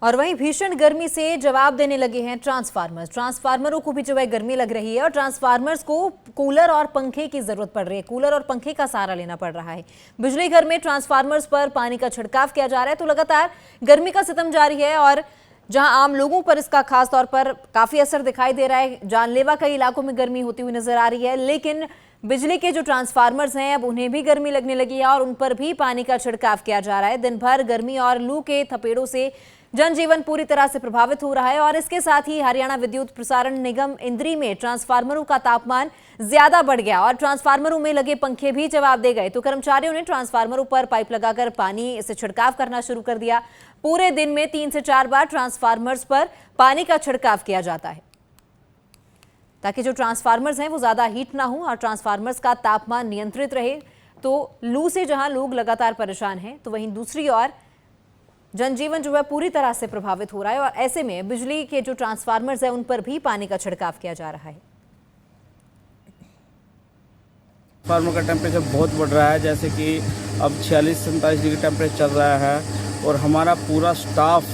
और वहीं भीषण गर्मी से जवाब देने लगे हैं ट्रांसफार्मरों को भी जो है गर्मी लग रही है और ट्रांसफार्मर्स को कूलर और पंखे की जरूरत पड़ रही है। कूलर और पंखे का सहारा लेना पड़ रहा है। बिजली घर में ट्रांसफार्मर्स पर पानी का छिड़काव किया जा रहा है, तो लगातार गर्मी का सितम जारी है और जहां आम लोगों पर इसका खास तौर पर काफी असर दिखाई दे रहा है। जानलेवा कई इलाकों में गर्मी होती हुई नजर आ रही है, लेकिन बिजली के जो ट्रांसफार्मर्स हैं अब उन्हें भी गर्मी लगने लगी है और उन पर भी पानी का छिड़काव किया जा रहा है। दिन भर गर्मी और लू के थपेड़ों से जनजीवन पूरी तरह से प्रभावित हो रहा है और इसके साथ ही हरियाणा विद्युत प्रसारण निगम इंद्री में ट्रांसफार्मरों का तापमान ज्यादा बढ़ गया और ट्रांसफार्मरों में लगे पंखे भी जवाब दे गए। तो कर्मचारियों ने ट्रांसफार्मरों पर पाइप लगाकर पानी से छिड़काव करना शुरू कर दिया। पूरे दिन में 3 से 4 बार ट्रांसफार्मर्स पर पानी का छिड़काव किया जाता है ताकि जो ट्रांसफार्मर्स हैं वो ज्यादा हीट ना हो और ट्रांसफार्मर्स का तापमान नियंत्रित रहे। तो लू से जहां लोग लगातार परेशान हैं, तो वहीं दूसरी ओर जनजीवन जो है पूरी तरह से प्रभावित हो रहा है और ऐसे में बिजली के जो ट्रांसफार्मर्स हैं उन पर भी पानी का छिड़काव किया जा रहा है। फार्मर का टेम्परेचर बहुत बढ़ रहा है, जैसे कि अब 46-47 डिग्री टेम्परेचर चल रहा है और हमारा पूरा स्टाफ,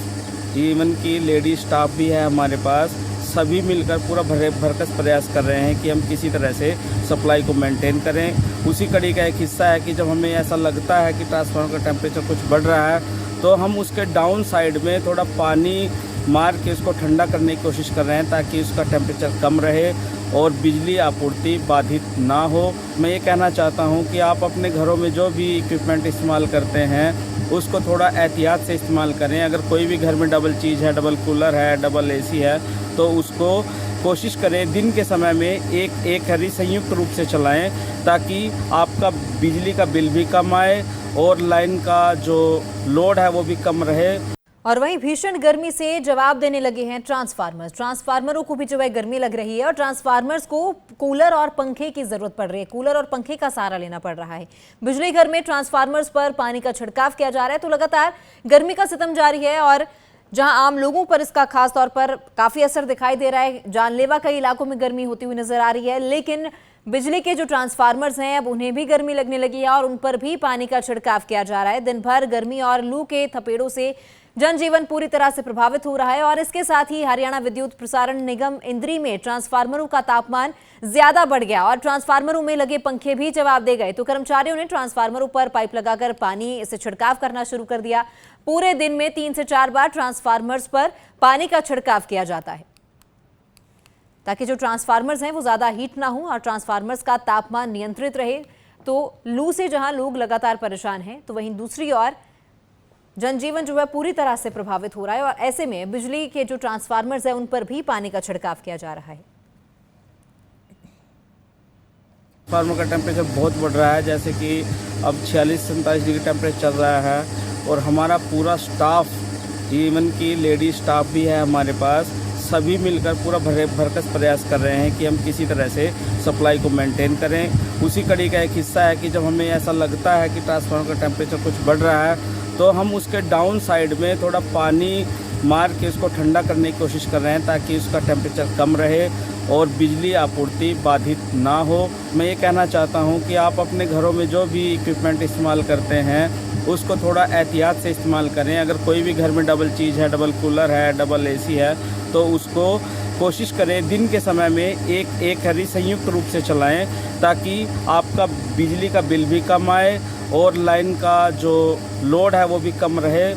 इवन की लेडी स्टाफ भी है हमारे पास, सभी मिलकर पूरा भरकस प्रयास कर रहे हैं कि हम किसी तरह से सप्लाई को मेंटेन करें। उसी कड़ी का एक हिस्सा है कि जब हमें ऐसा लगता है कि ट्रांसफार्मर का टेम्परेचर कुछ बढ़ रहा है तो हम उसके डाउन साइड में थोड़ा पानी मार के उसको ठंडा करने की कोशिश कर रहे हैं ताकि उसका टेम्परेचर कम रहे और बिजली आपूर्ति बाधित ना हो। मैं ये कहना चाहता हूँ कि आप अपने घरों में जो भी इक्विपमेंट इस्तेमाल करते हैं उसको थोड़ा एहतियात से इस्तेमाल करें। अगर कोई भी घर में डबल चीज़ है, डबल कूलर है, डबल एसी है, तो उसको कोशिश करें दिन के समय में एक घड़ी संयुक्त रूप से चलाएं ताकि आपका बिजली का बिल भी कम आए और लाइन का जो लोड है वो भी कम रहे। और वहीं भीषण गर्मी से जवाब देने लगे हैं ट्रांसफार्मरों को भी जो है गर्मी लग रही है और ट्रांसफार्मर्स को कूलर और पंखे की जरूरत पड़ रही है। कूलर और पंखे का सहारा लेना पड़ रहा है। बिजली घर में ट्रांसफार्मर्स पर पानी का छिड़काव किया जा रहा है, तो लगातार गर्मी का सितम जारी है और जहां आम लोगों पर इसका खास तौर पर काफी असर दिखाई दे रहा है। जानलेवा कई इलाकों में गर्मी होती हुई नजर आ रही है, लेकिन बिजली के जो ट्रांसफार्मर्स हैं अब उन्हें भी गर्मी लगने लगी है और उन पर भी पानी का छिड़काव किया जा रहा है। दिन भर गर्मी और लू के थपेड़ों से जनजीवन पूरी तरह से प्रभावित हो रहा है और इसके साथ ही हरियाणा विद्युत प्रसारण निगम इंद्री में ट्रांसफार्मरों का तापमान ज्यादा बढ़ गया और ट्रांसफार्मरों में लगे पंखे भी जवाब दे गए। तो कर्मचारियों ने ट्रांसफार्मरों पर पाइप लगाकर पानी से छिड़काव करना शुरू कर दिया। पूरे दिन में 3 से 4 बार ट्रांसफार्मर्स पर पानी का छिड़काव किया जाता है ताकि जो ट्रांसफार्मर्स हैं वो ज्यादा हीट ना हो और ट्रांसफार्मर्स का तापमान नियंत्रित रहे। तो लू से जहां लोग लगातार परेशान हैं, तो वहीं दूसरी ओर जनजीवन जो है पूरी तरह से प्रभावित हो रहा है और ऐसे में बिजली के जो ट्रांसफार्मर्स हैं उन पर भी पानी का छिड़काव किया जा रहा है। फार्मर का टेम्परेचर बहुत बढ़ रहा है, जैसे कि अब 46-47 डिग्री टेम्परेचर चल रहा है और हमारा पूरा स्टाफ, इवन की लेडी स्टाफ भी है हमारे पास, सभी मिलकर पूरा भरकस प्रयास कर रहे हैं कि हम किसी तरह से सप्लाई को मेंटेन करें। उसी कड़ी का एक हिस्सा है कि जब हमें ऐसा लगता है कि ट्रांसफार्मर का टेम्परेचर कुछ बढ़ रहा है तो हम उसके डाउन साइड में थोड़ा पानी मार के उसको ठंडा करने की कोशिश कर रहे हैं ताकि उसका टेम्परेचर कम रहे और बिजली आपूर्ति बाधित ना हो। मैं ये कहना चाहता हूँ कि आप अपने घरों में जो भी इक्विपमेंट इस्तेमाल करते हैं उसको थोड़ा एहतियात से इस्तेमाल करें। अगर कोई भी घर में डबल चीज़ है, डबल कूलर है, डबल एसी है, तो उसको कोशिश करें दिन के समय में एक घड़ी संयुक्त रूप से चलाएं ताकि आपका बिजली का बिल भी कम आए और लाइन का जो लोड है वो भी कम रहे।